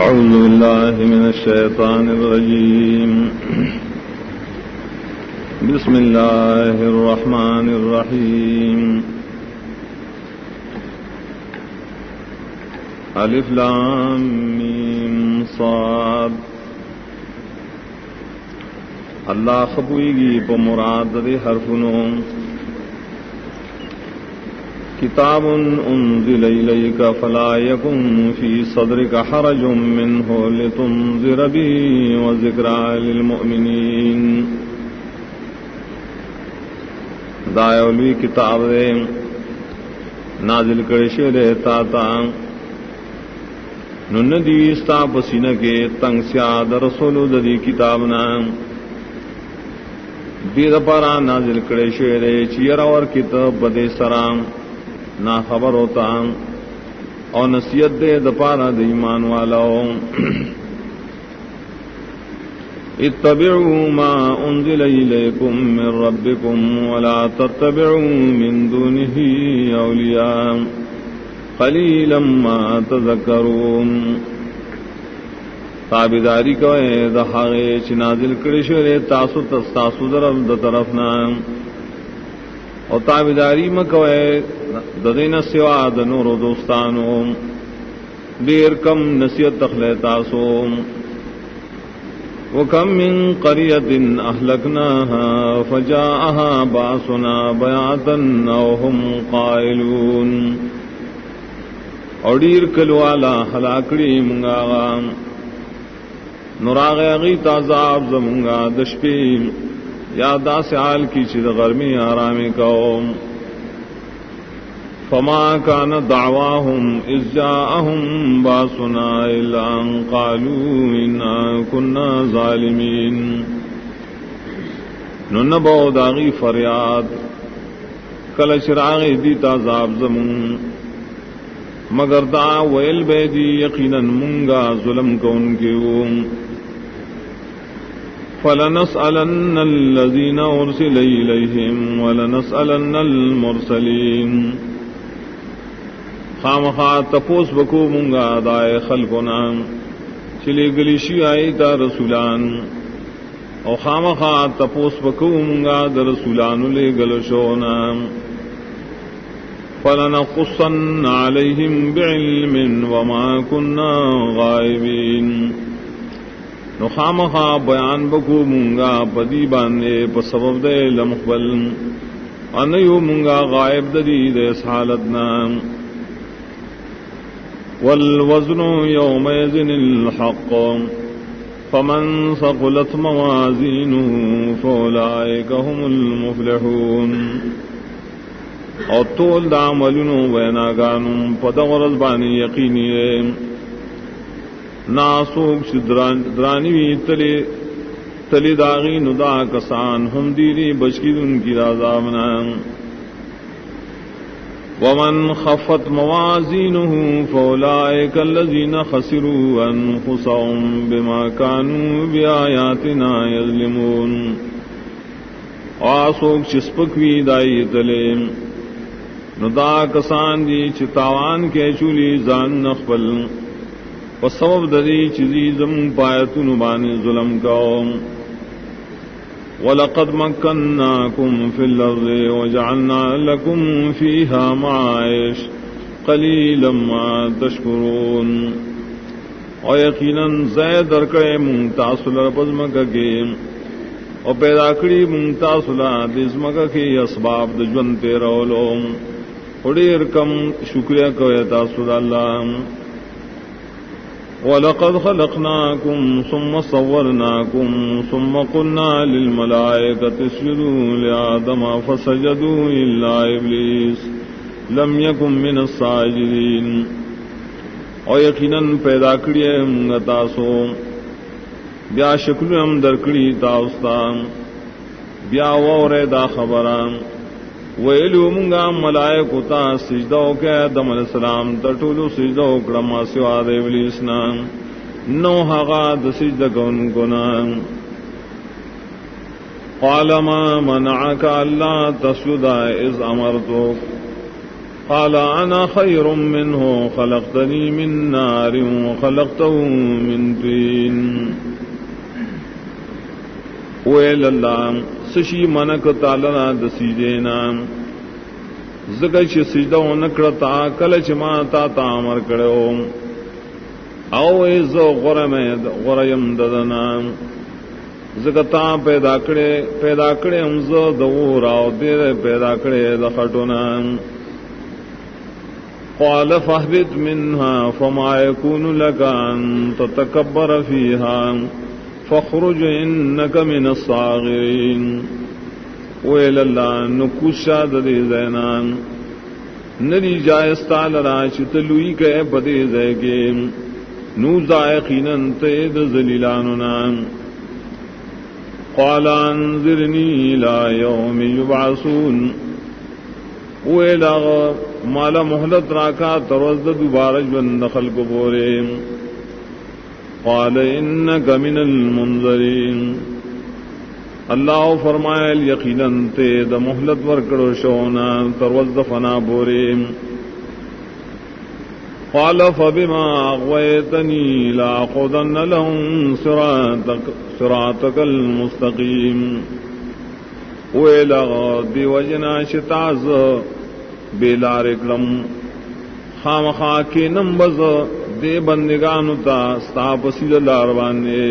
أعوذ بالله من الشيطان الرجيم. بسم الله الرحمن الرحيم. الف لام میم صاد. اللہ خبوئیگی پا مراد دے حرفنوں. کتاب انزل الیک فلا یکن فی صدرک حرج منہ لتنذر به وذکری للمؤمنین. دایولوی کتاب دے نازل کرشے دے تاتا نندیستا پسینہ کے تنگ سیاد رسول دی کتابنا دید پارا نازل کرشے دے چیر اور کتاب بدے سرام نا خبر ہوتا اور نصیحت دے دپارا دے ایمان والاو. اتبعوا ما انزل الیکم من ربکم ولا تتبعوا من دونه اولیاء قلیلا ما تذکرون. تابداری کوئے دہاغے چی نازل کرشے تاسو تستاسو درم دا طرفنا اور تابداری مکوئے ددین سوا دنور دوستانو دیر کم نصیحت تخلے تاسو. وکم من قریت اہلکناہا فجاءہا باسنا بیاتا او ہم قائلون. اور دیر کلوالا حلاکڑی منگاغا نراغ اغیت عذاب زمنگا دشپیم یادا سیال کی چید غرمی آرامی قوم. فما كان دعواهم إذ جاءهم باسنا إلا أن قالوا إنا كنا ظالمين. ننبو داغی فریاد کل چراغ دیتا عذاب زمون مگر دا ویل بیدی یقینا منگا ظلم کون کیوں. فلنسألن الذين أرسل إليهم ولنسألن المرسلين. خامخا تپوس بکو منگا دائے خلقنا چلے گلیشی آئی تا رسولان او خامخا تپوس بکو منگا دا رسولان لے گلشونا. فلنقصن علیہم بعلم وما کننا غائبین. نو خامخا بیان بکو منگا پدی باندے پسبب دے لمقبل انیو منگا غائب دی دے حالتنا. والوزن يومئذ الحق فمن ثقلت موازينه فأولئك هم المفلحون. اور طول دا عملنو ویناگانو پدغرز بانی یقینی ہے ناسوک درانیوی تلی داغی ندا کسان ہم دیری بچکی دن کی رازامنا. ومن خفت موازینه فأولئك الذين خسروا أنفسهم بما كانوا بآياتنا يظلمون. آسوک چسپکوی دائی تلیم ندا کسان دی چتاوان کے چولی زان نخبل و سبب دری چیزی زم پایتن بانی ظلم کاؤ. وَلَقَدْ مَكَّنَّاكُمْ فِي الْأَرْضِ وَجَعَلْنَا لَكُمْ فِيهَا مَعَائِشَ قَلِيلًا مَا تَشْكُرُونَ. اور یقیناً زید درکڑے منتاثل پزمکہ کے اور پیدا کری منتاثل دزمکہ کے اسباب دجون تیرولو اڑیر کم شکریہ کوئے تاثل اللہ. وَلَقَدْ خَلَقْنَاكُمْ ثُمَّ صَوَّرْنَاكُمْ ثُمَّ قُلْنَا لِلْمَلَائِكَةِ اسْجُدُوا لِآدَمَ فَسَجَدُوا إِلَّا إِبْلِيسَ لَمْ يَكُنْ مِنَ السَّاجِدِينَ. اور یقیناً پیدا کریے منگا تاسو بیا شکل ہم درکڑی تاستا بیا وورے دا خبران ویلو منگا ملائکو تا سجدو کے آدم علیہ السلام تٹولو سجدو کرما سوا دے ابلیسنا نو حقا دا سجدہ کون کنا. قال ما منعك الا تسجد اذ امرتك قال انا خير منه خلقتني من نار وخلقته من طين. ویل اللہ سشی منک تعالی د سجدینا زګی چې سجده ونکړه کله چې ما تا امر کړو او زه غریم ددنا زګتا پیدا کړې هم زه د اور او دې پیدا کړې د خټونا. قال فاهبط منها فما يكون لك أن تتكبر فيها فاخرج إنك من الصاغرين. ویل اللہ نکوشا ددی زینان ندی جائز تعالی چتلوئی کے بدی زیگے نو ذائقینا تید ذلیلاننا. قال انذرنی الى یوم یبعثون. ویل مالا محلت راکا تروزد دوبارہ جون خلق بورے. قال انک من المنذرین. اللہ فرمائے یقیناً تے دا محلت ورکڑو شونا تروزد فنا بورے. قال فبما اغویتنی لاقعدن لهم صراطک المستقیم. ویلا دی وجنا شتاز بیلار اکرم خامخا کے نمبز دے بندگانو تا ستاپ سید لاروانے.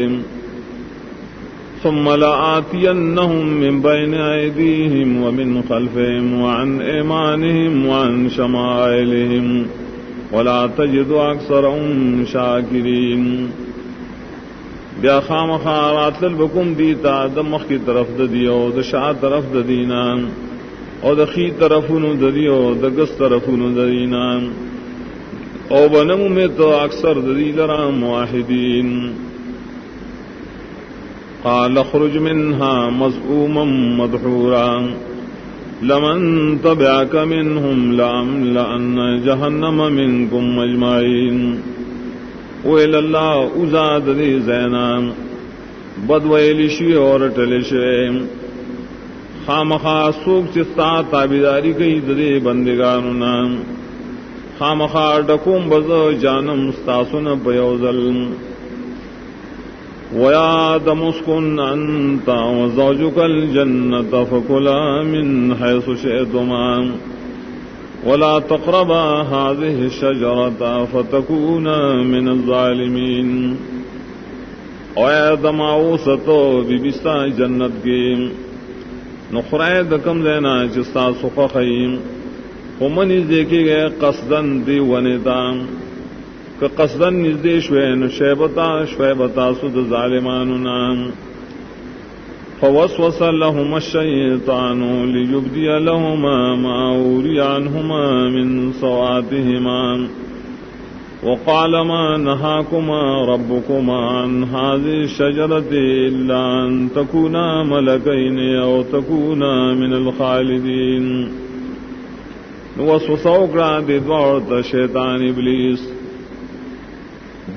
ثم لآتینہم من بین ایدیہم ومن خلفہم وعن ایمانہم وعن شمائلہم ولا تجد اکثرهم شاکرین. بیا خامخا راتل بکم دیتا دمخ کی طرف دیو د شاہ طرف دینا او د خی طرفونو دیو د گس طرفونو دینا او بنمو میں تو اکثر دی لرا موحدین. قال اخرج منها مذءوما مدحورا لمن تبعك منهم لأملأن جهنم منكم اجمعین. ویل اللہ ازاد دی زینام بدویلشی اور ٹلشوے خامخا سوک چستا تابیداری کئی ددے بندگانونا خامخا ڈکوم بز جانم ستاسن پیوزل. ویا آدم اسکن انتا وزوجک الجنت فکلا من حیث شئتما ولا تقربا هذه الشجرة فتكونا من الظالمين. او آدم آوستو بی بستا جنت کی نخرائے دکم دینا چستا سخا خیم ومن ازدیکی گئے قصدن دیونیتا کہ قصدن نزدی شوین شویبتا سد ظالماننا. فوسوس لهما الشيطان ليبدي لهما ما وري عنهما من سوآتهما وقال ما نهاكما ربكما عن هذه الشجرة إلا أن تكونا ملكين أو تكونا من الخالدين. وسوس وکړه د دوړ شیطان ابلیس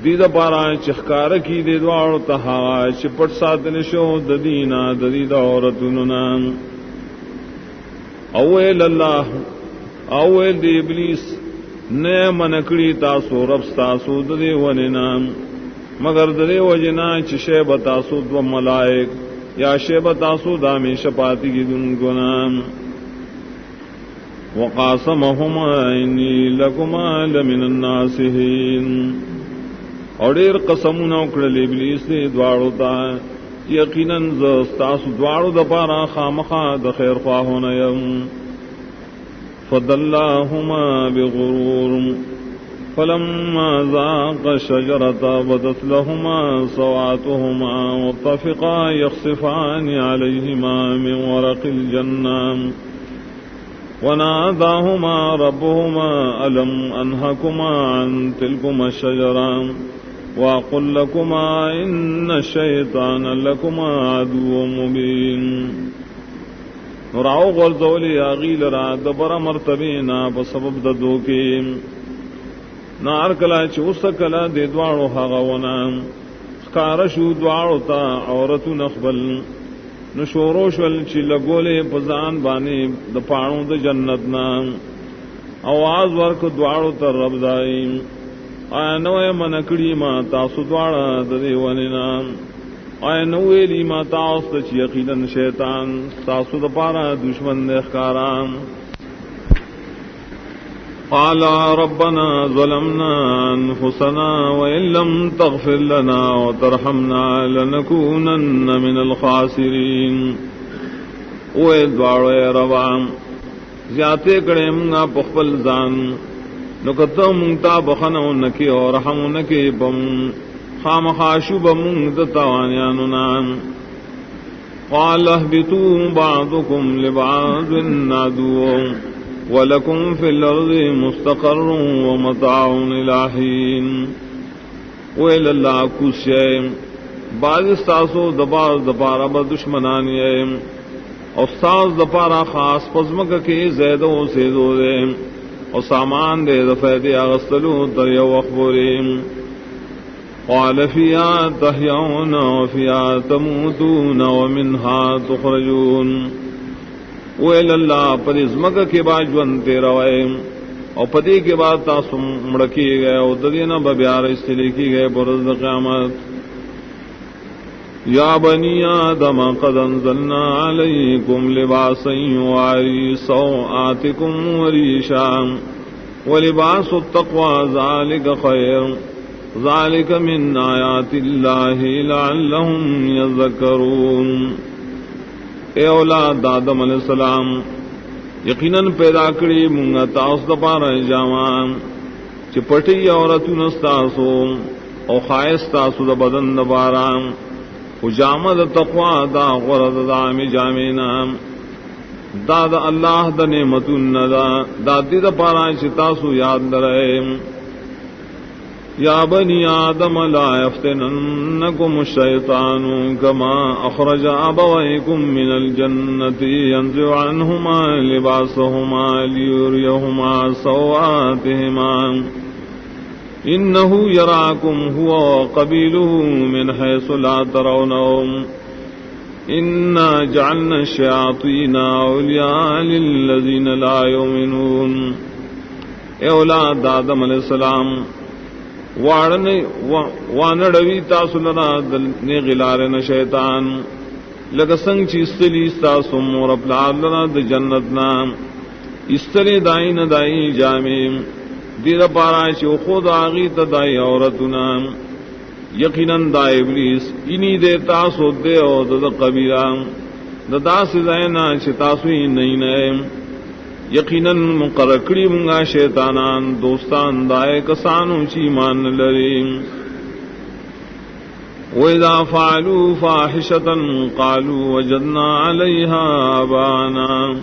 دید پارا چخکار کی دے دوار تہا چپٹ ساتن شو ددینا ددید عورتننا. اویل اللہ اویل دی ابلیس نئے منکڑی تاسو رب ستاسو ددے وننا مگر ددے وجنا چشے بتاسو دو ملائک یا شیب تاسو دامی شپاتی کی دن گنام. وقاسمہما انی لکما لمن الناسہین. اور دیر قسمونا اکڑل ابلیس دے دوارو تا یقیناً زستاسو دوارو دا پارا خامخا دا خیر خواہونا یم. فدلاہما بغرور فلما ذاق الشجرة بدت لهما سوآتهما وطفقا يخصفان عليهما من ورق الجنة وناداهما ربهما ألم أنهكما عن تلكما الشجرة وَقُلْ لَكُمَا إِنَّ الشَّيْطَانَ لَكُمَا عَدُوٌّ مُبِينٌ. راو غرزولی آغیل را دبر مرتبینا بسبب ددو کی نار کلا چوس کلا دے دوارو حاغونا خکارشو دوارو تا عورتو نخبل نشوروشول چی لگولے پزان بانی دپانو دا جنتنا آواز ورک دواړو تر رب دایم آیا نوې منکړی ما تاسو دواړه د دې ونینا آیا نوې لی ما تاسو چې یقینا شیطان تاسو د پاره دشمن نه ښکارام قال ربنا ظلمنا انفسنا وان لم تغفر لنا وترحمنا لنكونن من الخاسرين اوه دواړو ربام زیاته کړه موږ په خپل ځان نو کته موږ ته بخنو نکي او رحم نکي بم خامخا شوب موږ د توانیانو نام قال اهبطوا بعضكم لبعض عدو ولكم في الارض مستقر ومتاع الى حين ويل الله کوشم بعض استاسو د بعض د پاره به دشمنان یې اور ساز دپارا خاص پزمک کے زیدو سے دو دے اور سامان دے دفید اغسطلو در یو اخبریم قال فیا تحیون وفیا تموتون ومنها تخرجون ویل اللہ پر ازمک کے بعد جونتے روئے اور پدی کے بعد تاسم مڑکی گئے اور ددینا ببیار استلی کی گئے برز قیامت یا بنی آدم قد انزلنا علیکم لباسا یواری سوآتکم وریشا ولباس التقوى ذالک خیر ذالک من آیات اللہ لعلہم یذکرون اے اولاد آدم علیہ السلام یقیناً پیدا کری منگا تاس دپار جامان چپٹی عورتون استاسو او خائص تاسو دا بدن دبارام جامد تقوا دا غرد دام جامینا دا دا اللہ دا نعمتن دا دا دی دا پارا چتاسو یاد درائے یا بنی آدم لا یفتننکم الشیطان کما اخرج ابویکم من الجنت ینزع عنہما لباسہما لیوریہما سوآتہما انه يراكم هو وقبيله من حيث لا ترونهم انا جعلنا الشياطين اولياء للذين لا يؤمنون اے اولاد آدم علیہ السلام وانڑوی تاسو لنا دلنے غلارن شیطان لگا سنگ چی استلی استاسو مور اپلار لنا د جنتنا استلی دائن دائی جامیم دیر پارا چو خود آغی تدائی عورتنا یقیناً دا ابلیس انہی دے تاسو دے او دا قبیرہ دا سزائنا چھ تاسوی نہیں نئے یقیناً مقرکڑی منگا شیطانان دوستان دائے کسانو چی مان لریم وَإِذَا فَعَلُوا فَاحِشَةً قَالُوا وَجَدْنَا عَلَيْهَا آبَاءَنَا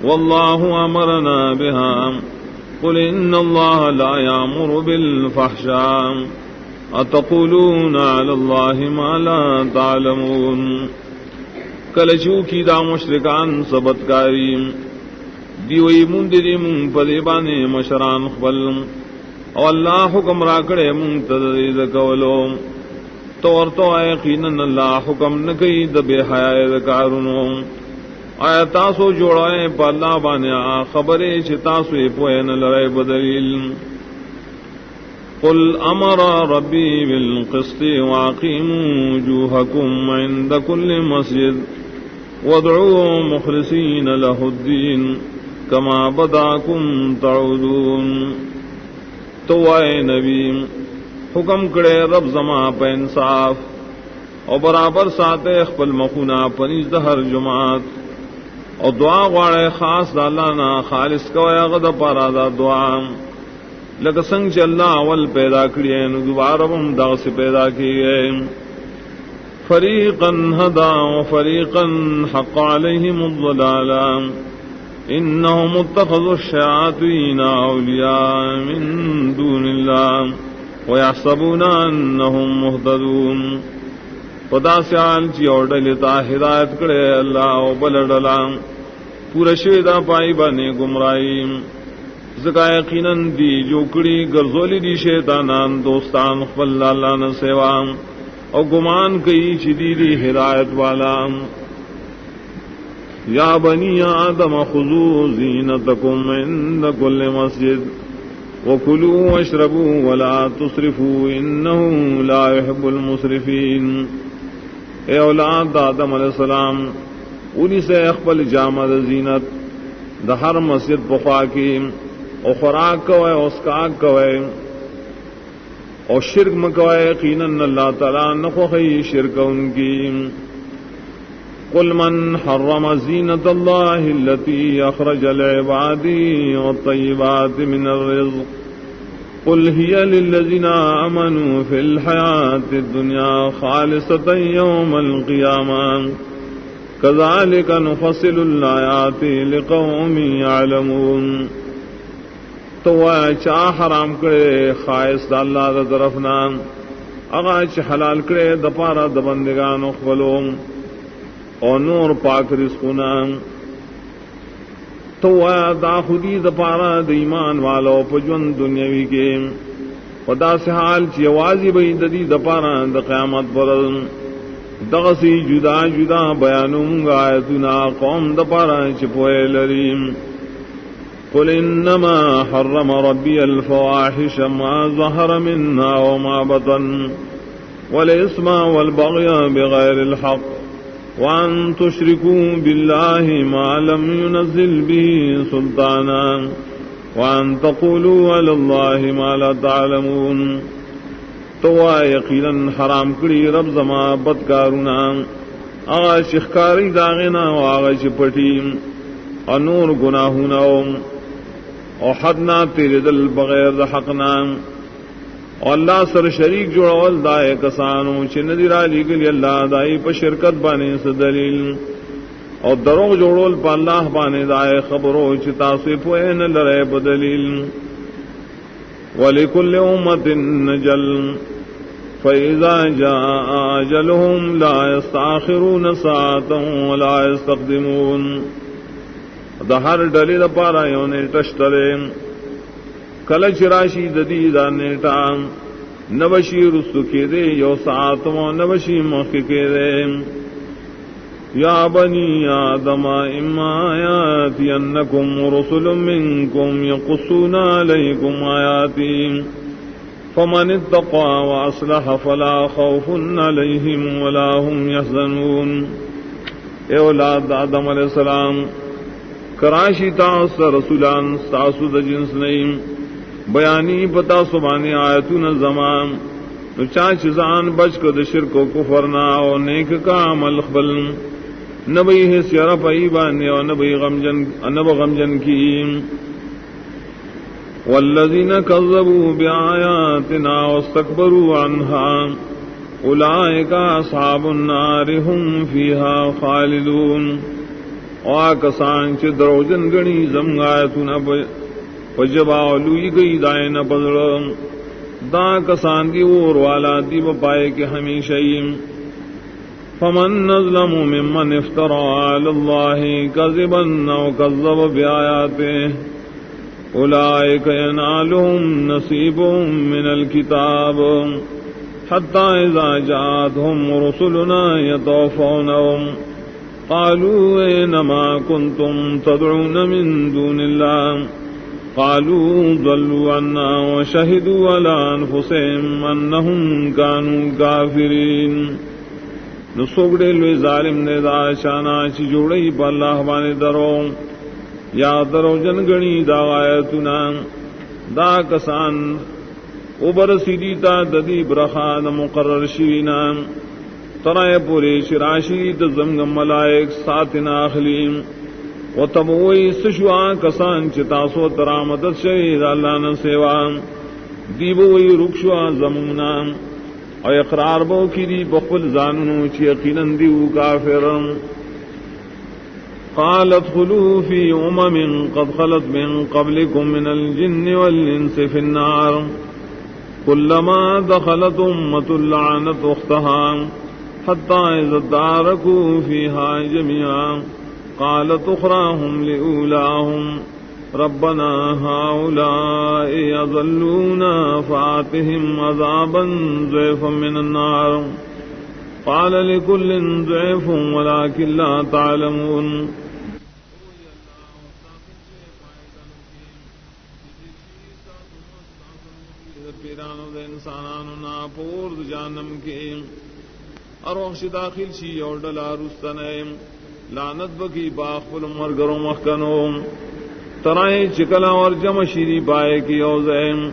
وَاللَّهُ أَمَرَنَا بِهَا قل ان اللہ لا یامر بالفحشاء اتقولون علی اللہ ما لا تعلمون کلچو کی دا مشرکان سبتکاری دیوئی مندری من پدیبانے مشران خبل او اللہ حکم راکڑے من تدرید کولو تو یقیناً اللہ حکم نکی دبی حیاء کارونو آیا تاسو جوڑائے پا اللہ بانے خبرے چھ تاسو پوین لرائے بدلیل قل امر ربی بالقسط واقیموا وجوہکم عند کل مسجد وادعوا مخلصین لہ الدین کما بداکم تعودون تو آئے نبی حکم کرے رب زما پا انصاف اور برابر ساتے اخبل مخونا پنیز دہر جماعت اور دعا غواړی خاص د الله نه خالص کوی هغه د پاره دا دعا لکه څنګه چې الله اول پیدا کړی نو دوباره هم دغسې پیدا کیږي فریقا هدا وفریقا حق علیهم الضلاله انهم اتخذوا الشیاطین اولیاء من دون الله ويحسبون انهم مهتدون پدا سیال چی اور ڈلتا ہدایت کرے اللہ او بلڈلا پورا شویدہ پائی بانے گمرائی زکا یقیناً دی جو کڑی گرزولی دی شیطانان دوستان خفل اللہ نہ سیوام او گمان کئی چی دی ہدایت والا یا بنی آدم خذوا زینتکم عند کل مسجد وکلوا واشربوا ولا تسرفوا انه لا يحب المسرفین. اے اولاد آدم علیہ السلام، انہی سے اخبل جامع زینت دا ہر مسجد پخوا کی او خوراک کوئے اسکاک کوئے اور شرک مکوئے، یقیناً اللہ تعالیٰ نخوخی شرک ان کی. قل من حرم زینت اللہ التي اخرج لعبادی والطیبات من الرزق قل هي للذین آمنوا فی الحیاة الدنیا خالصة یوم القیامہ کذالک نفصل الآیات لقوم یعلمون. تو چا حرام کرے خائص دا اللہ دا طرفنا اغا چ حلال کرے دپارا دا بندگان اخبلو اور نور پاک رزقنا. تو دا خودی دپارا دا ایمان والو پجون دنیاوی کے ودا سے حال چی آوازی بئی ددی دپارا دا قیامت پر دغسی جدا جدا بیانوں گا آیتنا قوم دپارا چپوئے لریم. قل انما حرم ربی الفواحش ما ظهر منها وما بطن والاسم والبغي بغير الحق وان تشركوا بالله ما لم ينزل به سلطانا وان تقولوا على الله ما لا تعلمون. تو یقینا حرام کری رب زما بدکارونا آغا شخکاری داغنا و آغا چپٹی اور نور گناہونا اور حدنا تیرے دل بغیر دا حقنا اور اللہ سر شریک جوڑول دائے کسانو چندی رالی گلی اللہ دائی پا شرکت بانے سے دلیل اور دروغ جوڑول پا اللہ بانے دائے خبرو چتا سے پوین لرے بدلیل. وَلِكُلِّ أُمَّةٍ نَجَلٌ فَإِذَا جَاءَ أَجَلُهُمْ لَا يَسْتَأْخِرُونَ سَاعَةً وَلَا يَسْتَقْدِمُونَ. دا ہر ڈلی دا پارا یو نیٹا شترے کلچ راشی ددی دا نیٹا نبشی رسو کے دے یو ساعتمو نبشی موقع کے دے. یا بنی آدم اما آیاتی انکم رسل منکم یقصون علیکم آیاتی فمن اتقا واصلح فلا خوف علیہم ولا هم یحزنون. اے اولاد آدم علیہ السلام، کراشی تاس رسولان تاسو د جنس نیم بیانی پتا سبانی آیتون زمان نو چاچ زان بچ کو د شرک و کفرنا او نیک کا عمل خبل نبی ہے سیارہ پئی بانے او نبی غمجن کی. والذین کذبوا بآیاتنا واستکبروا عنها اولئک اصحاب النار هم فیها خالدون. کسان چ دروجن گنی زم آیتنا پجبا لوئی گئی دائیں نہ بدڑ دا کسان دی اور والا دی پائے کہ ہمیشہ. فمن نظلم ممن افترى على الله كذبا او كذب بآياته اولئك ينالهم نصيبهم من الكتاب حتى اذا جاءتهم رسلنا يتوفونهم قالوا اينما كنتم تدعون من دون الله قالوا ضلوا عنا وشهدوا على انفسهم انهم كانوا كافرين. نسوگڑے لوی ظالم نے دا شانا چی جوڑی پا اللہ بانے درو یا درو جنگنی دا آیتنا دا کسان اوبر سیدیتا ددی برخان مقرر شوینا ترائے پوری شراشی دزمگ ملائک ساتنا اخلیم و تبوئی سشوا کسان چتاسو ترامدت شہید اللہ نسیوان دیبوئی رکشوا زمونا اور اقرار بو کی دی بخل زاننو چی یقیناً دیو کافر. قالت خلو فی امم قد خلت من قبلكم من الجن والانس فی النار كلما دخلت امة لعنت اختها حتى اذا اداركوا فيها جميعا قالت اخراهم لأولاهم ربنا هؤلاء يضلونا فآتهم عذابا ضعفا من النار قال لكل ضعف ولكن لا تعلمون. پور جانم کے اروخش داخل شی اور ڈلا رستنیم لعنت بکی باخل مرگرو مخکنوم ترائیں چکلا اور جمع شیری پائے کی اوزیم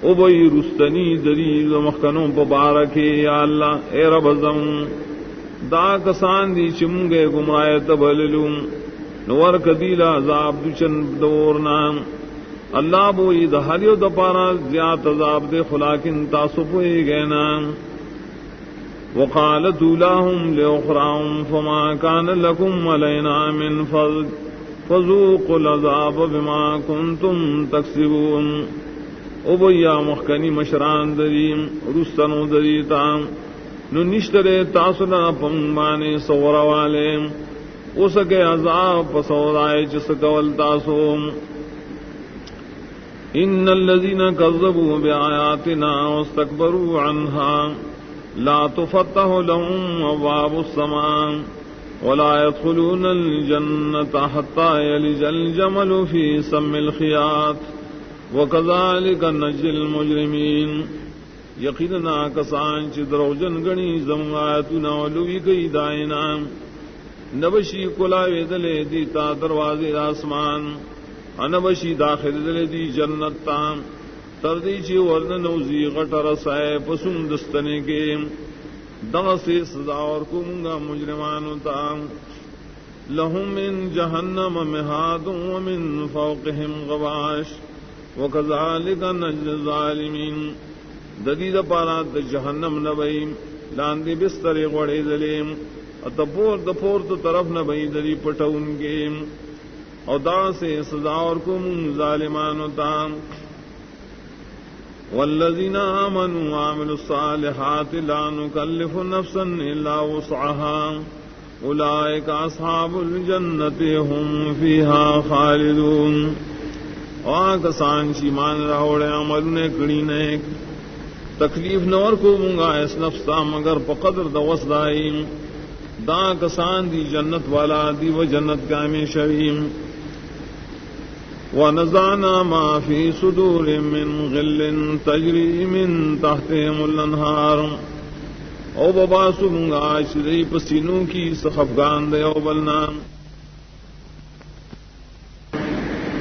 ابئی رستنی دریل مخکنوں پبارکی یا اللہ اے رب ازم دا کسان دی چمگے گمراہ تبللوم نور کدیلا عذاب دچن دورنام اللہ بوئی دہریو دپارا زیاد عذاب دے خلاکن تاسپوئی گینام وقالت اولاهم لأخراهم فما كان لكم علينا من فضل فذوقوا العذاب بما كنتم تكسبون ابیا مخکنی مشران دریم رستنو دریتام نو نشترے تاسنا پنگمانے سورا والے اسکے عذاب پسودائے چسکول تاسوم ان الذين كذبوا بآياتنا واستكبروا عنها لا تفتح لهم ابواب السماء ولا يدخلون الجنة حتى يلج الجمل في سم الخياط وكذلك نجزي المجرمين یقینا کسان چ دروجن گنی زم آیاتنا ولوی گئی دائنا نبشی کلاوی دلے دیتا دروازے آسمان انبشی داخل دلے دی جنت تام تردی چی ورن نوزی غٹر سائے پسند دستنے کے دغ سے سزا اور کمگا مجرمانو تام لهم من جہنم مہاد ومن فوقهم غواش وكذلك نجزي الظالمين ددید پارات جہنم نبئی لاندی بستر غڑے دلیم اتپور دپور تو طرف نبئی دری پٹون کے اور دا سے سزا اور کم ظالمان تام والذین آمنوا وعملوا الصالحات لا نکلف نفسا الا وسعها اولئک اصحاب الجنة هم فیہا خالدون کسان شیمان راوڑے عمل نے کڑی نیک تکلیف نور کو منگا اس نفسا مگر پقدر دوس دائیم دا کسان دی جنت والا دی و جنت کا میں شویم ونزعنا ما فی صدور من غل تجری من تحتهم الانہار او بباسو منگا شدی پسینوں کی سخفگان دے او بلنام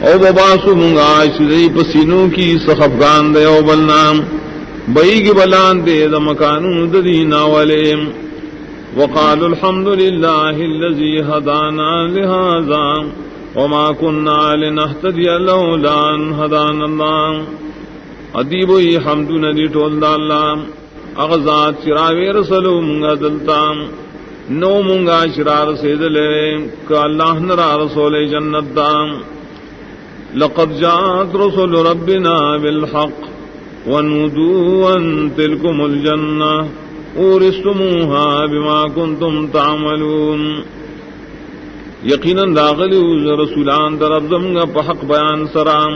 او بباسو منگا شدی پسینوں کی سخفگان دے او بلنام بئی کی بلان دے دا مکانون ددینا ولیم وقالوا الحمد للہ الذی ہدانا لہذا وما كنا لنهتدي لولا ان هدانا الله ادیب وی حمد ندی ٹول دا اللہ اغزاد چراوی رسلو منگا دلتام نو منگا چرار سیدلے کہ اللہ نرا رسول جنت دام لقد جاءت رسل ربنا بالحق ونودوا ان تلكم الجنة اورثتموها بما كنتم تعملون یقیناً داغلی رسولان در ابزمگا پا حق بیان سرام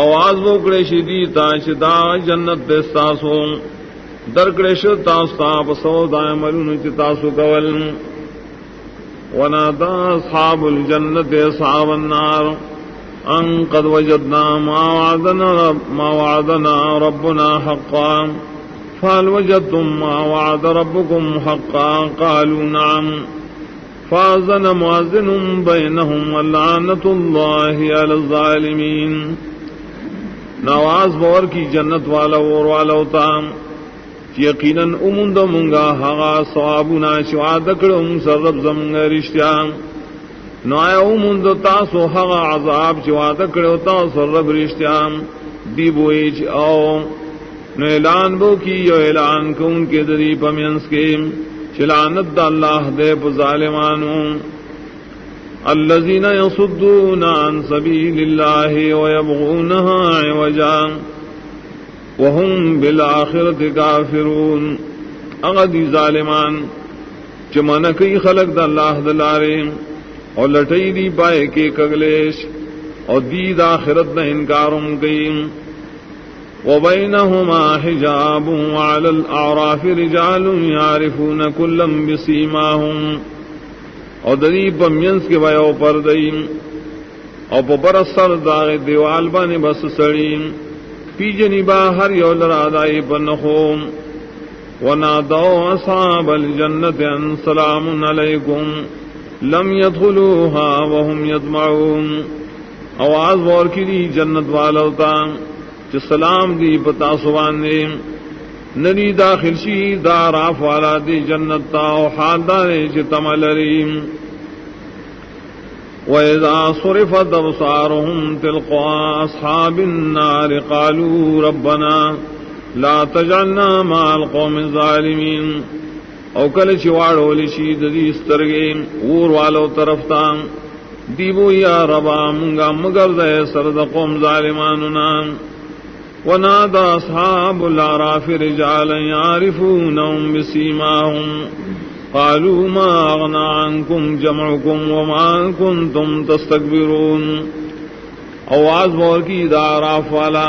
آواز وکڑے شدی تاشدا جنت دستاسو درکڑے شتاستا پسودا عملون چتاسو کول ونادا اصحاب الجنت اصحاب النار ان قد وجدنا ما وعدنا ربنا حقا فهل وجدتم ما وعد ربكم حقا قالوا نعم فاذن مؤذن بينهم ولعنة الله على الظالمين نواز بور کی جنت والا اور والا تام یقیناً امند منگا ہا ثوابنا شواد کڑم سرب زمنگ رشتیا نایا امند تاسو ہا عذاب شواد کڑو تا سرب رشتیا دی بوئچ او نو اعلان بو کی یو اعلان کو ان کے دری پمینس کے چلانت دا اللہ دے ظالمانوں الذین یصدون عن سبیل اللہ ویبغونها عوجا وهم بالآخرة کافرون اغدی ظالمان چمنکی خلق دا اللہ دلارے اور لٹئی دی پائے کے کگلیش اور دید آخرت نہ انکارم کئیم وبينهما حجاب وعلى الأعراف رجال يعرفون كلا بسيماهم اور دری پمینس کے ویو پردیم اور پرسر داغ دیوال بانے بس سڑیم پی جنبا ہر یو لرادائی پنخوم ونادوا اصحاب الجنت ان سلام علیکم لم يدخلوها وهم يطمعون آواز وار کی دی جنت والو تا چ سلام دی پتا سوانے ندی داخل شی داراف والا دی جنت تا او حال دارے چ تملریم وَإِذَا صُرِفَتْ أَبْصَارُهُمْ تِلْقَاءَ أَصْحَابِ النَّارِ قَالُوا رَبَّنَا لَا تَجْعَلْنَا مَعَ الْقَوْمِ الظَّالِمِينَ او کل چواڑو لشی دی سترگیم اور والو طرف تام دیبو یا ربا منگا مگر دے سرد قوم ظالماننا ونادى أصحاب الأعراف رجالا يعرفونهم بسيماهم قالوا ما أغنى عنكم جمعكم وما كنتم تستكبرون آواز بور کی دا عراف والا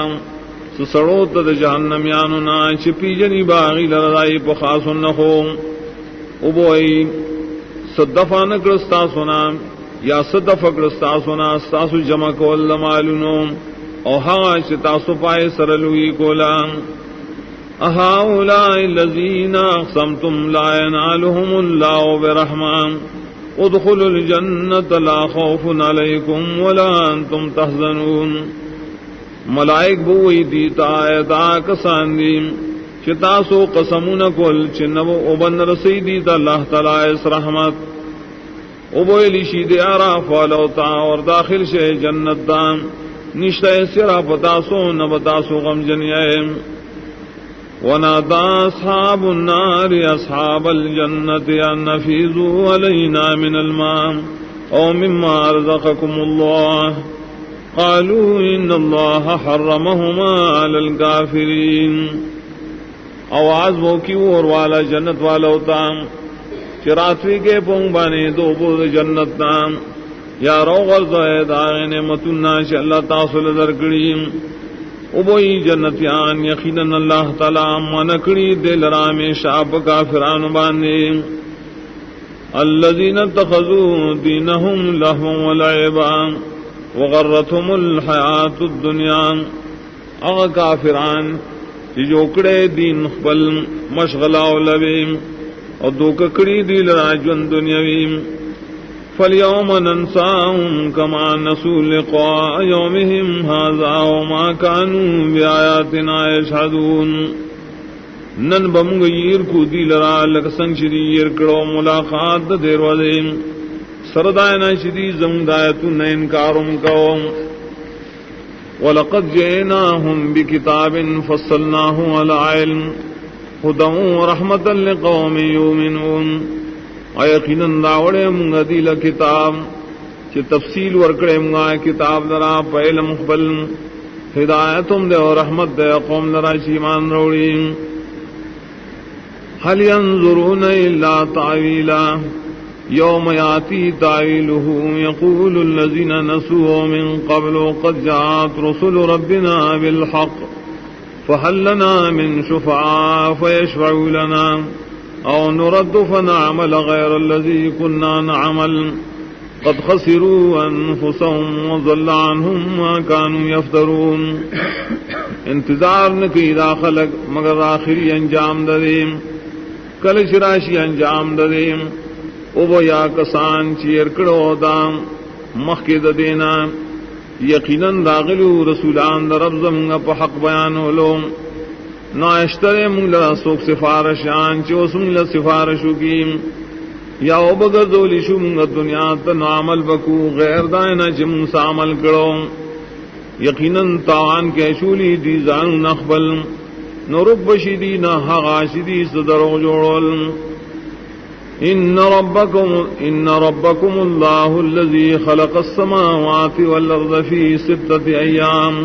سسڑوت دا جہنمیاننا چپی جنی باغی لردائی پخاس نخو ابوئی صدفا نکرستا سنا یا صدف اکرستا سنا ستاسو جمع کول مالونو او ہاں چتاسو پائے سرلوی کولا اہاؤلاء الذین اقسمتم لا ینالهم اللہ برحمن ادخلوا الجنت لا خوف علیکم ولا انتم تحزنون ملائک بوئی دیتا ایتا کسان دیم چتاسو قسمون کل چنو ابن رسی دیتا اللہ تعالی اس رحمت ابوئی لشید عراف والوتا اور داخل شے جنت دام نشتہ سرا پتاسو نبتاسو غم جنیائم ونادى أصحاب النار أصحاب الجنة أن نفيذوا علينا من الماء أو مما رزقكم الله قالوا إن الله حرمهما على الكافرين آواز وہ کی اور والا جنت والا ہوتا چراتوی کے پونگ بانے دو بود جنت نام یا رو غرض داغ نعمتنا چ اللہ تعالی درکڑیم ابوئی جنتیان یقیناً اللہ تعالی منکڑی دل رام شاپ کافران باندے الذین اتخذوا دینہم لہوا ولعبا وغرتهم الحیات الدنیا اغا کافران جوکڑے دین خبل مشغلہ و لبیم اور دوککڑی دل راجون دنیاویم فَالْيَوْمَ نَنْسَاهُمْ كَمَا نَسُوا لِقَاءَ يَوْمِهِمْ هَذَا وَمَا كَانُوا بِآيَاتِنَا يَجْحَدُونَ نن بمغیر کو دی لرا لکسنگ شدی یرکڑو ملاقات دیر وزیم سردائنا شدی زمدایتو نینکارم کوم وَلَقَدْ جِئْنَاهُمْ بِكِتَابٍ فَصَّلْنَاهُ عَلَى عِلْمٍ هُدًى وَرَحْمَةً لِقَوْمٍ يُؤْمِنُونَ یقیناً داوڑے منگا دیل کتاب چی تفصیل ورکڑے منگا کتاب لرا پہل مقبل ہدایتم دے اور رحمت دے قوم لرا چیمان روڑی حل ینظرون الا تعویلا یوم یاتی تعویلہ یقول الذین نسوا من قبل قد جاءت رسل ربنا بالحق فهل لنا من شفعاء فیشفعوا لنا او نرد فنعمل غیر الذی كنا نعمل قد خسروا انفسهم وضل عنهم ما كانوا يفترون انتظار نکی دا خلق مگر آخری انجام ددیم کل شراشی انجام ددیم او یا کسان چیر کڑو دام مخید دینا یقیناً داغلو رسولان در رب زمگا پا حق بیانولو نا اشترے منگلہ سوک سفارشان چوس منگلہ سفارشو کیم یا او بگردولی شو منگا دنیا تن عمل بکو غیر دائنا چی منسا عمل کرو یقیناً تاوان کے شولی دی زانو نخبل نرب بشیدی نا حغاشدی صدرو جوڑول ان ربکم اللہ الذی خلق السماوات والارض فی 6 ایام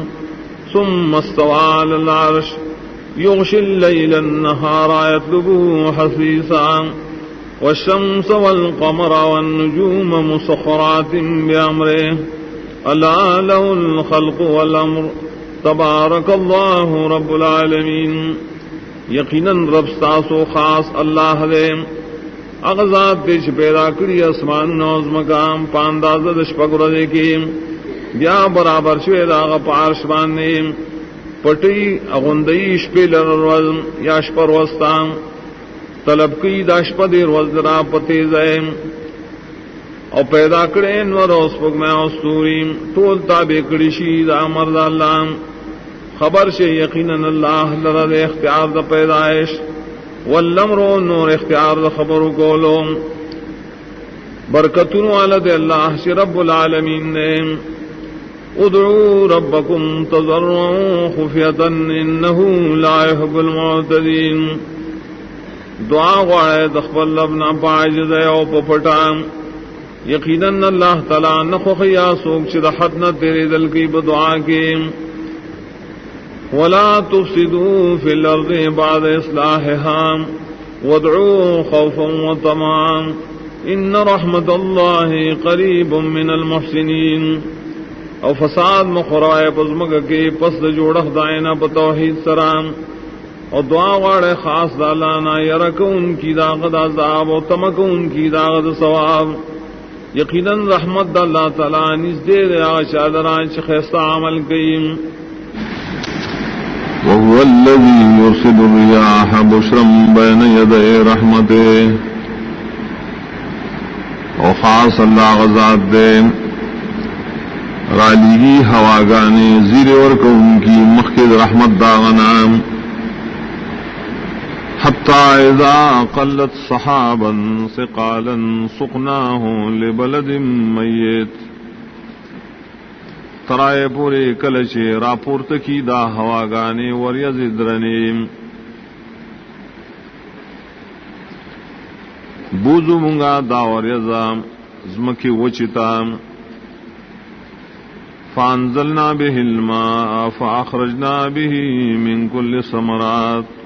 ثم استوى على العرش يغشي الليل النهار يطلبه حثيثا والشمس والقمر والنجوم مسخرات بأمره ألا له الخلق والأمر تبارك الله رب العالمين یقیناً رب ستاسو خاص اللہ دے اغزاد پیش پیدا کری اسمان نوز مقام پانداز دشپک رضے کی بیا برابر شوید آغا پارش باندے پٹی اغندئی شپے لرروز یا شپر وستان طلب کی دا شپا دیر وزرا پتیزائم او پیدا کرے انور او سپگمے او ستوریم طول تابع کڑشی دا مرد اللہ خبر شے یقیناً اللہ لرد اختیار دا پیدائش والامر نور اختیار دا خبرو کولو برکتن والد اللہ سے رب العالمین نے ادعو ربکم تضرعوا خفیتا انہو لا يحب المعتدین دعا غوائے دخبر لبنا پاعجز او پپٹام یقیناً اللہ تعالیٰ نخوخیا سوک چھ حد نہ تیرے دل کی بدعا کے ولا تفسدوا فی الارض بعد اصلاحها وادعوا خوفا وطمعا ان رحمت اللہ قریب من المحسنین او فساد مخرائے پزمک کے پس جوڑخ دائنا بتوحید سرام اور دعا واڑے خاص دالانا یرک ان کی داغد عذاب و تمک ان کی داغد ثواب یقیناً رحمت اللہ تعالیٰ نزدے دیا شادران چخیستہ عمل کئیم وهو الذي يرسل الرياح بشرا بين يدي رحمته وخاص اللہ غزات دے رالیگی ہواگانے زیر ورک ان کی مخد رحمت داغنام حتى إذا قلت صحابا ثقالا سقناه لبلد میت ترائے پورے کلچے راپورت کی دا ہواگانے وریزدرنیم بوزو منگا دا وریزا زمکی وچتا فانزلنا به الماء فاخرجنا به من كل ثمرات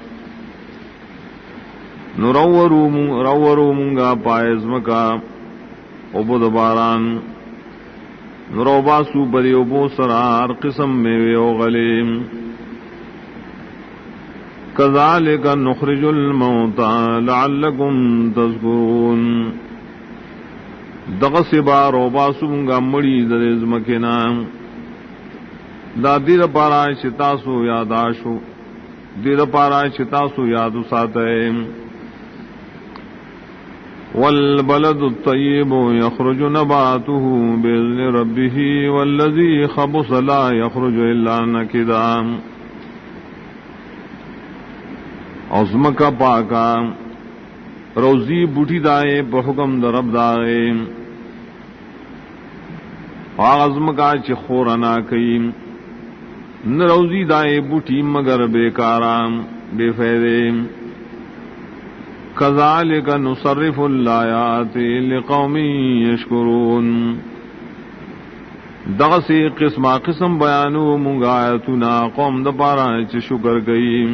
نورو منگا پائز مکا عبد باران نورو باسو بری ابو سرار قسم میں غلیم کذالک نخرج الموتا لعلکم تذکرون دغس بارو باسو منگا مڑی درز مکنا دا دیر پارا شتاسو یاداشو دیر پارا شتاسو یادو ساتھے والبلد الطيب يخرج نباته بإذن ربه والذي خبث لا يخرج إلا نكدا عظمك پاکا روزی بوٹی دائے بحکم درب دائے عظمکا چخورنا کئیم نروزی دائے بوٹی مگر بیکارام بے فیدے کذالک نصرف الآیات لقوم یشکرون دغسی قسم بیانو منگایتنا قوم دپارا چ شکر گئی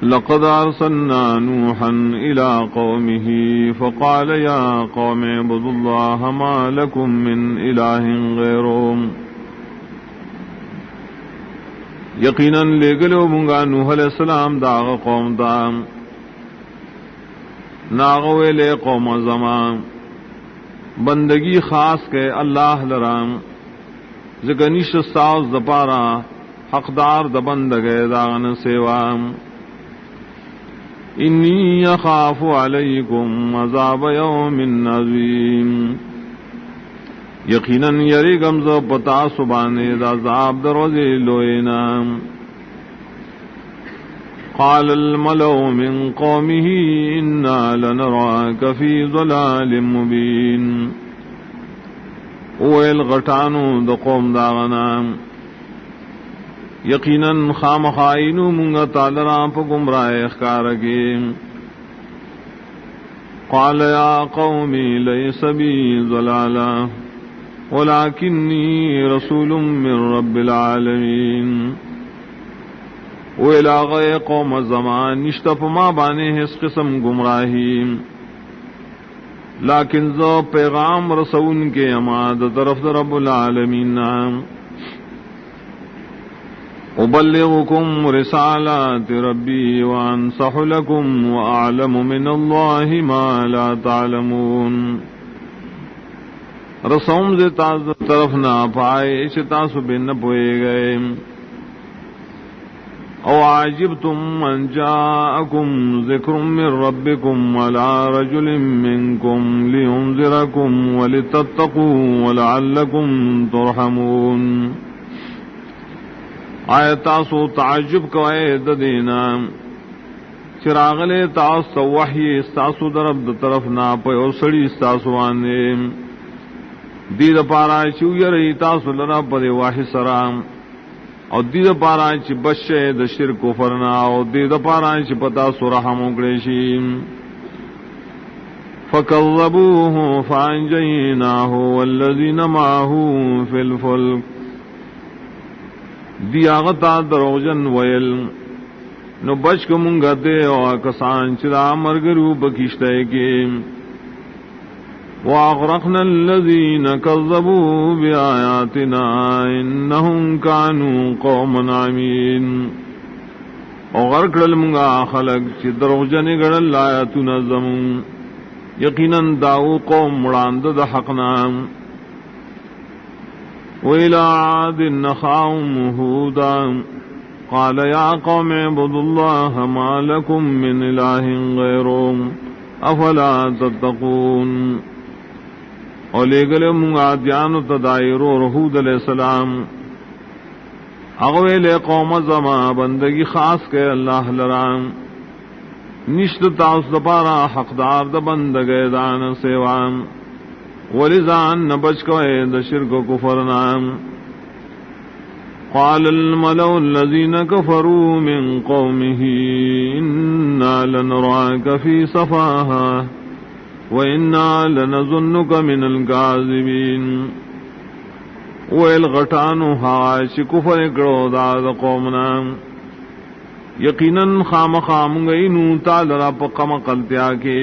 لقد ارسلنا نوحا الى قومه فقال يا قوم اعبدوا الله ما لكم من اله غيره یقیناً لے گلو منگا نوح علیہ السلام داغ قوم دام ناغوے لے قوم زمان بندگی خاص کے اللہ لرام زگنیش ساوز دپارا حقدار دبندگے داغن سیوام انی اخاف علیکم عذاب یوم عظیم یقیناً یری گمزو پتا سبانے دا عذاب دروازے لوئینا قال الملو من قومه انا لنراك في ضلال مبین اویل غٹانو دا قوم داغنا یقیناً خامخائنو منگا تالران پا گمراہ اخکارگی قال یا قومی لیس بی ضلالا ولكنني رسول من رب العالمین ویلاغے قوم زمان نشتپ ما بانے اس قسم گمراہی لیکن زو پیغام رسول کے اماد طرف رب العالمین ابلغکم رسالات ربی وانصح لکم واعلم من اللہ ما لا تعلمون رسوم سے تاز طرف نہ پائے تاسو بے نہ پوئے گئے او عجبتم ان جاءکم ذکر من ربکم علی رجل منکم لینذرکم ولتتقوا ولعلکم ترحمون آیا تاسو تعجب کوئے ددینا چراغلے تاسو وحی استاسو درب طرف نا پیو سڑی استاسو آنے دید پارا چو یری تاسو لرا پد واحی سرام او دید پارا چی بشے د شرک فرنا او دید پارا چی پتا سو رحم اگریشیم فکذبوه فانجیناہ والذین معه فی الفلک دی آغتا دروجن ویل نو بچ کو منگا دے او کسان چرا مرگرو بکشتے کے وَأَغْرَقْنَا الَّذِينَ كَذَّبُوا بِآيَاتِنَا إِنَّهُمْ كَانُوا قَوْمًا عَمِينَ او غرق للمنگا خلق چی دروجن گڑل آیاتنا زمون یقیناً داو قوم مراند دا حقنا وَإِلَىٰ عَادٍ نَخَاهُمْ هُودًا قَالَ يَا قَوْمِ اعْبُدُوا اللَّهَ مَا لَكُم مِّنْ إِلَٰهٍ غَيْرُهُ أَفَلَا تَتَّقُونَ اور لے گلے منگا دیانو تدائر و رہود علیہ السلام اغویل قوم زما بندگی خاص کے اللہ لرام نشت تاس دپارا حقدار د بندگے دان سیوام ولزان نبچ کوئے د شرک و کفرنام قال الملأ الذين كفروا من قومه إنا لنراك في سفاهة وَإِنَّا لَنَظُنُّكَ مِنَ الْكَاذِبِينَ ویل غٹانو ہاش کفر کرو داد قومنا یقیناً خام خام گئی نو تالرا پقم قلتیا کے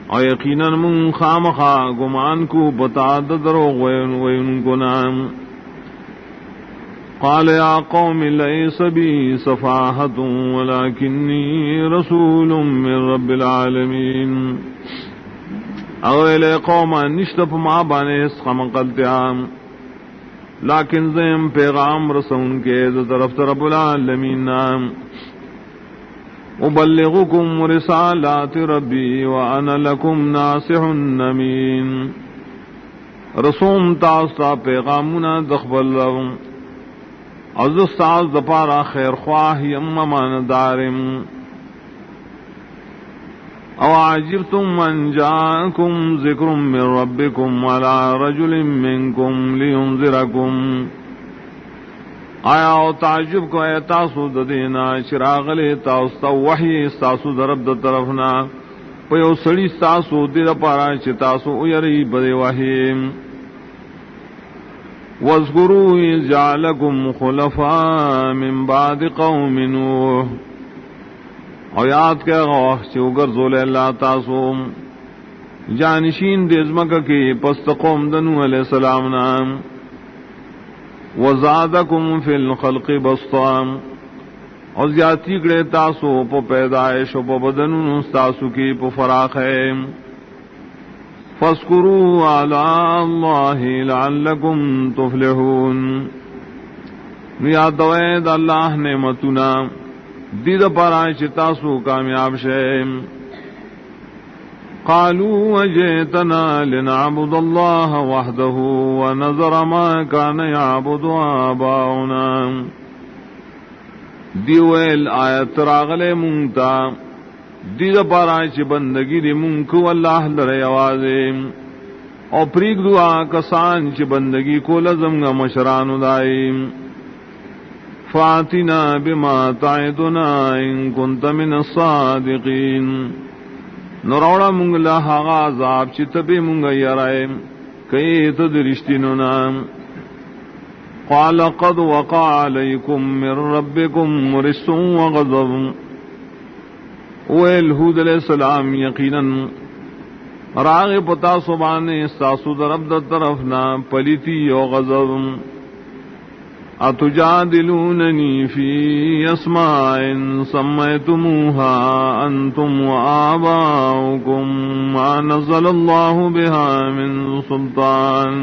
اور یقیناً من خام خا گمان کو بتا دروغ وین کو نام قال یا قوم لیس بی صفاحت ولکنی رسول من رب العالمین اویل قوم نشتف ما بانے خم قلتیام لیکن زیم پیغام رسون کے طرف رب العالمین نام ابلغکم رسالات ربی وانا لکم ناصح امین رسوم تاستا پیغامنا دخبل لهم از استاذ دپارا خیر خواہ یممان دارم او عجبتم ان جاءکم ذکر من ربکم علی رجل منکم لینذرکم آیا او تعجب کو اے تاسو ددینا چراغلے تاستا وحی استاسو درب د طرفنا پیو سڑی استاسو دیر پارا چی تاسو ایری بدے وحیم وَاذْكُرُوا إِذْ جَعَلَكُمْ خُلَفَاءَ مِنْ بَعْدِ قَوْمِ نُوحٍ اور یاد کے غوح چوگر زول اللہ تاسوم جانشین دیزمک کی پست قوم دنو علیہ السلام نام وَزَادَكُمْ فِي الْخَلْقِ بَسْطًا اور زیادتی کڑے تاسو پو پیدائش و پو بدنو تاسو کی پو فراخ ہے فاذکروا آلاء اللہ لعلکم تفلحون یاد دوید اللہ نعمتنا دید پارا چتاسو کامیاب شے قالوا وجئتنا لنعبد اللہ وحدہ ونذر ما کان یعبد آباؤنا دیویل آیت راغلے منگتا دید پارا چی بندگی دی منکو اللہ لرے آوازے او پریک دعا کسان چی بندگی کو لزم گا مشرانو دائیم فاتنا بما تعدنا ان کنت من الصادقین نروڑا منگ لہا غازاب چی تبی منگ یرائیم کئی تدرشتننا قال قد وقع علیکم من ربکم رجس وغضب ویل ہود علیہ السلام یقیناً راغ پتا سبانے ساسو درب در طرف نا پلیتی و غضب اتجادلوننی فی اسماء سمیتموها انتم وآباؤکم ما نزل اللہ بها من سلطان.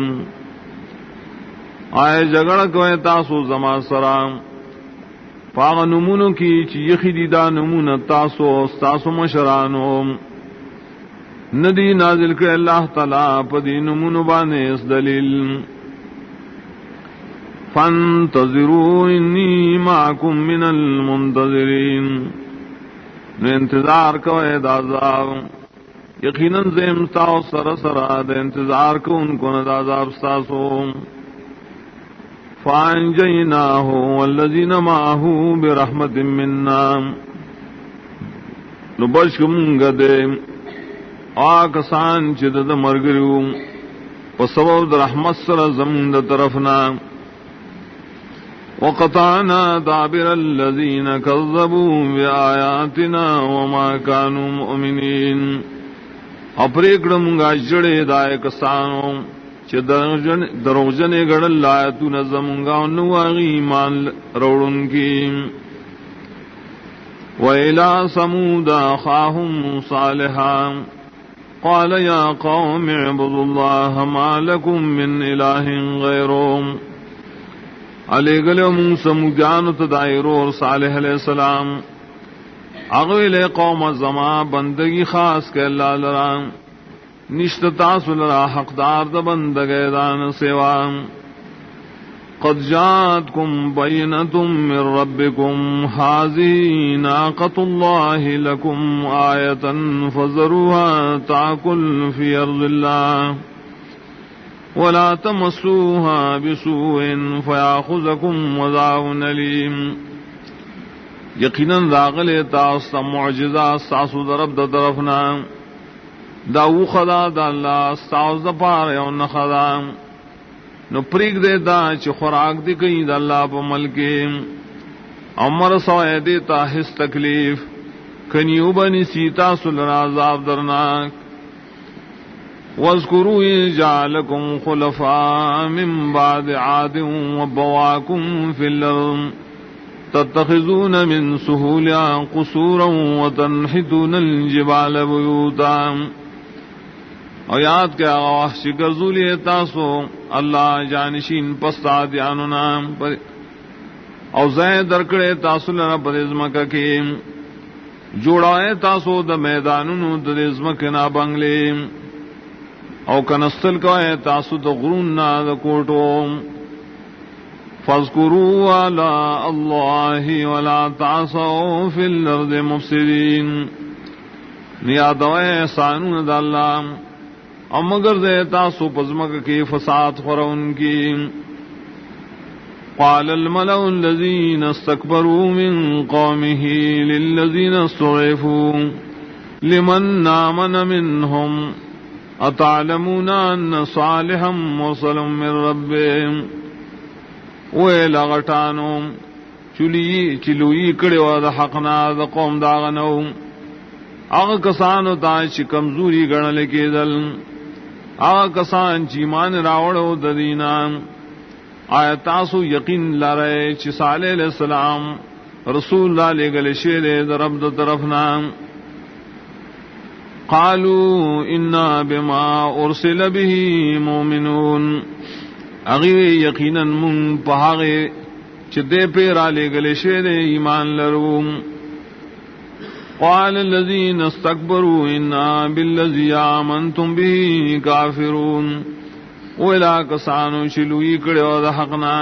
آئے جگڑ کوئے تاسو زما سرام پاغ نمونو کی چی یخی دیدا نمون تاسو استاسو مشرانو ندی نازل کر اللہ تعالی پدی نمونو بانے اس دلیل. فانتظروا انی معکم من المنتظرین، نو انتظار کوئے دازاب یقیناً زیمتاو سرسرا دے انتظار کو ان کو ندازاب ستاسو. فانجیناہ والذین معاہ برحمت منا، نو بشکمونگ دے آکسان چدد مرگریو وسبب در رحمت سر زمین در طرفنا. وقطعنا دابر الذین کذبوا بآیاتنا وما كانوا مؤمنین، اپریکڑمونگا جڑے دائے کسانوں چھ دروغجنے گڑل لایتو نظمونگا نواغی ایمان روڑن کی. وَإِلَىٰ ثَمُودَ أَخَاهُمْ صَالِحًا قَالَ يَا قَوْمِ اعْبُدُوا اللَّهَ مَا لَكُم مِّنْ إِلَٰهٍ غَيْرُهُ. علی گلے سمودیان تدائر اور صالح علیہ السلام اغویل قوم زما بندگی خاص کے اللہ لرام نشت تاسو لرا حقدار دا بندگی دان سوام. قد جاتکم بینتم من ربکم حاذی ناقۃ اللہ لکم آیتا فذروها تاکل فی ارض اللہ ولا تمسوها بسوء فیاخذکم عذاب علیم. یقیناً راغل تاستا معجزہ ساسو درب دا طرفنا داو خدا دا اللہ استاوز دا پار یون خدا نو پریگ دے دا چی خوراک دی کئی دا اللہ پا ملکی عمر سوائے دیتا حس تکلیف کنیو بنی سیتا سلر عذاب درناک. وَاذْكُرُوا إِذْ جَعَلَكُمْ خُلَفَاءَ مِنْ بَعْدِ عَادٍ وَبَوَّاكُمْ فِي الْأَرْضِ تَتَّخِذُونَ مِنْ سُهُولِهَا قُصُورًا وَتَنْحِتُونَ الْجِبَالَ بُيُوتًا. اور یاد کیا وحشی گرزولی تاسو اللہ جانشین پستا دیانونا اور زین درکڑے تاسو لنا پر ازمکا کی جوڑائے تاسو دا میدانونو دا ازمکنا بنگلے او کنستل کوئے تاسو دا غرون نا دا کوٹو. فاذکروا آلاء اللہ ولا تعصوا فی الارض مفسدین، نیادوئے احسانون دا اللہ او مگر دے تاسو پزمک کی فساد خورون کی. قال الملأ الذین استکبروا من قومه للذین استضعفوا لمن آمن منهم اتعلمون ان صالحا مرسل من ربهم. وے لغٹانو چلوئی کڑے و دا حقنا دا قوم داغنو آغا کسانو تا چی کمزوری گڑھنے کے دل آغا کسان چی مان راوڑو دا دینا آیا تاسو یقین لارے چی صالح علیہ السلام رسول اللہ لے گلے شیرے دا رب دا طرفنا. قالوا انا بما ارسل به مومنون، اغیو یقینا من پہاغے چی دے پیرا لے گلے شیرے ایمان لروم. قال الذين استكبروا انا بالذي آمنتم به كافرون. ولا کسانو شلوئی کڑے و دا حقنا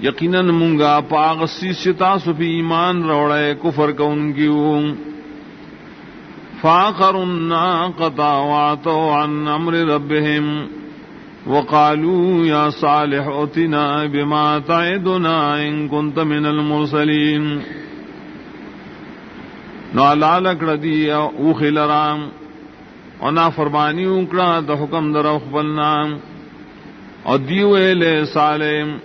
یقینا منگا پاغسی شتاسو پی ایمان روڑے کفر کون کیوں. فاقروا الناقة وعتوا عن امر ربهم وقالوا يا صالح ائتنا بما تعدنا ان كنت من المرسلين. نو علالک ردی اوخی لرام و نافرمانی اکڑا دا حکم در اخبلنا اور دیوے لے سالیم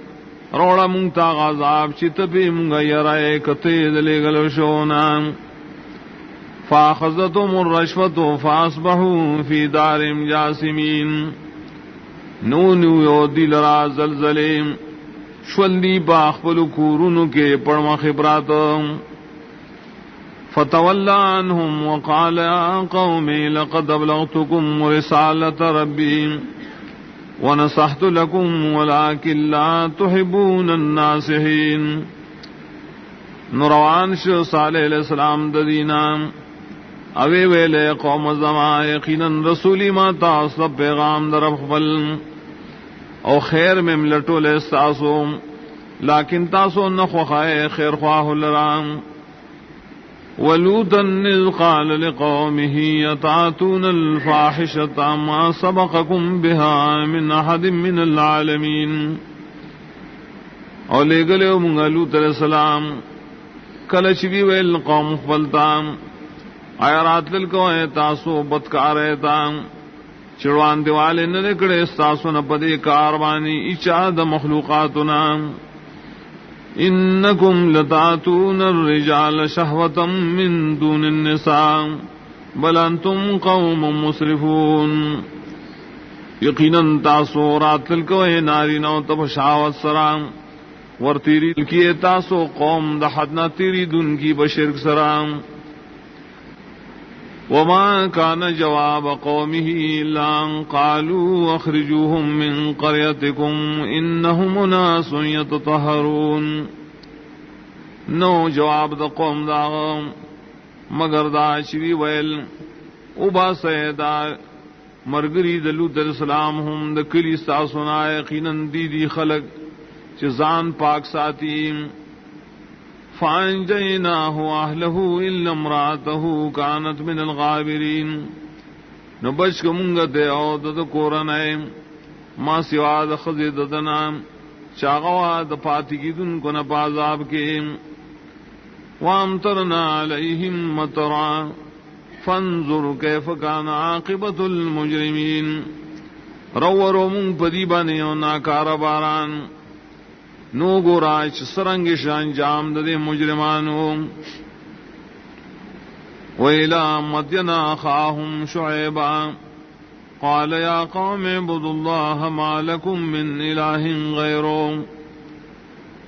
روڑا منگتا غازاب چیت پی منگا یرائے کتے دلے گلوشونا. فاخذتهم الرشوة فاصبحوا في دارهم جاسمین. نونو یو دل را زلزلیم شوندی باخبل کورونو کے پڑما خبرات فتولى عنهم وقال يا قوم لقد أبلغتكم رسالة ربي ونصحت لكم ولكن لا تحبون الناصحين. نروان شو صالح علیہ السلام ددینا اوے ویلے قوم زما یقینا رسولی ما تاسو پیغام در خپل او خیر میں ملٹو لے تاسو لیکن تاسو نخو خائے خیر خواہ لرام. ولوطا إذ قال لقومه يتأتون الفاحشة ما سبقكم بها من أحد من العالمين. اور لے گلے منگا لوط علیہ السلام کلچ بھی ویل قوم خپلتام آیا رات للکو اے تاسو بدکار اے تام چڑوان دیوالے نلکڑے تاسو نپدے کاروانی اچاد مخلوقاتنا. انکم لتاتون الرجال شہوة من دون النساء بل انتم قوم مسرفون. یقیناً تاسو رات للکوئے ناری نو تب شاوت سرام ور تیری کیے تاسو قوم دحدنا تیری دن کی بشرک سرام. وما كان جواب قومه إلا أن قالوا أخرجوهم من قريتكم إنهم أناس يتطهرون. نو جواب دا قوم دا مگر دا شوی ویل ابا سیدا مرگری دا لوط علیہ السلام ہم دا کلی ساسونا یقیناً دی خلق چزان پاک ساتی. فانجیناہ اہلہ الا امرأتہ کانت من الغابرین. نو بچ کمونگا دے او دا کورنائے ما سوا دا خزی ددنا چاغوا دا پاتی کی دن کو نپازاب کے. وامطرنا علیہم مطرا فانظر کیف کان عاقبت المجرمین. رو من پدیبانی و ناکار باران نو گوراچ سرنگ شان جام دے مجرمانو. وَإِلَىٰ مَدْيَنَ أَخَاهُمْ شُعَيْبًا قَالَ يَا قَوْمِ اعْبُدُوا اللَّهَ مَا لَكُم مِّنْ إِلَٰهٍ غَيْرُهُ.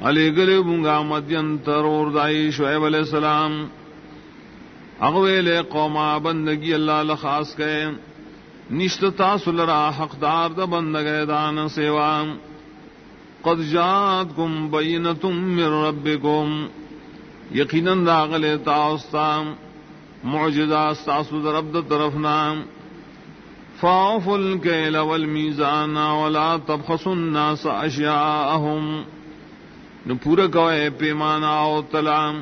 علی گلے بنگا مدین ترور دائی شعیب علیہ السلام اغویل قوما بندگی اللہ لخاص کے نشت تاسل را حقدار دا بندگی دان سیوام. قد جاءتکم بینتم من ربکم یقیناً داغل تاستام معجزہ استاسو در رب طرفنا. فاعفوا الکیل والمیزان ولا تبخسوا الناس اشیاءهم. نو پورا کوئے پیمانا او تلام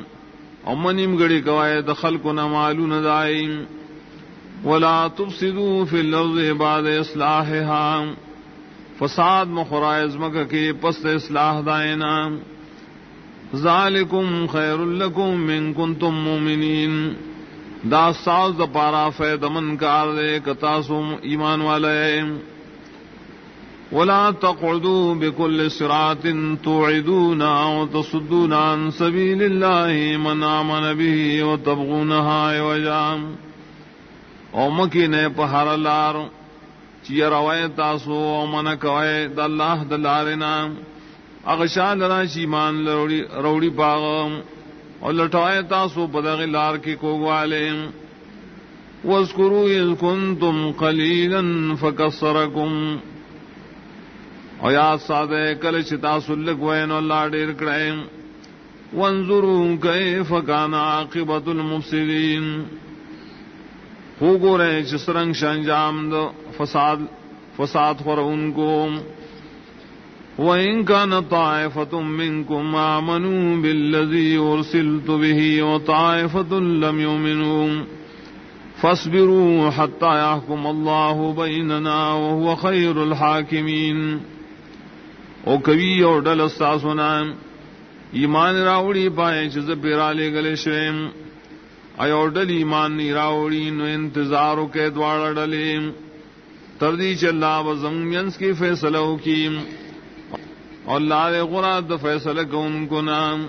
او منیم گڑی کوئے دخل کو نمالون دائیم. ولا تفسدوا فی الارض بعد اصلاحها فساد مخرائز مکہ کے پست اصلاح دائنا. ذالکم خیر لکم ان کنتم مومنین. دا ساز دا پارا فیدمن کار دے کتاسم ایمان والے. ولا تقعدوا بكل صراط توعدون وتصدون عن سبيل الله من آمن به وتبغونها عوجا. او مکینے پہر لار چی روائے تاسو او من کوئے دا اللہ دلارنا اغشا لنا چیمان روڑی پاغم اور لٹوائے تاسو پدغ لار کی کوگوالے. واذکروا اذ کنتم قلیلا فکسرکم. اور یاد سادے کل چتاسو لگوین اللہ ڈیر کرائیں. وانظروا کیف کان عاقبت المفسدین. خوگو رہے چسرنگ شانجام دو فساد خور ان کو. وَإِن كَانَ طَائِفَةٌ مِّنكُمْ آمَنُوا بِالَّذِي أُرْسِلْتُ بِهِ وَطَائِفَةٌ لَّمْ يُؤْمِنُوا فَاصْبِرُوا حَتَّى يَحْكُمَ اللَّهُ بَيْنَنَا وَهُوَ خَيْرُ الْحَاكِمِينَ. او کبھی اور ڈل استاسونا ایمان راوڑی پائے چیز پیرا لے گلے شویم آیا اور ڈل ایمان نی راوڑی نو انتظارو کے دوارا ڈلیم تردی چلا وزمینس کی فیصلہ کی اور لارے غرات فیصلہ کو ان کو نام.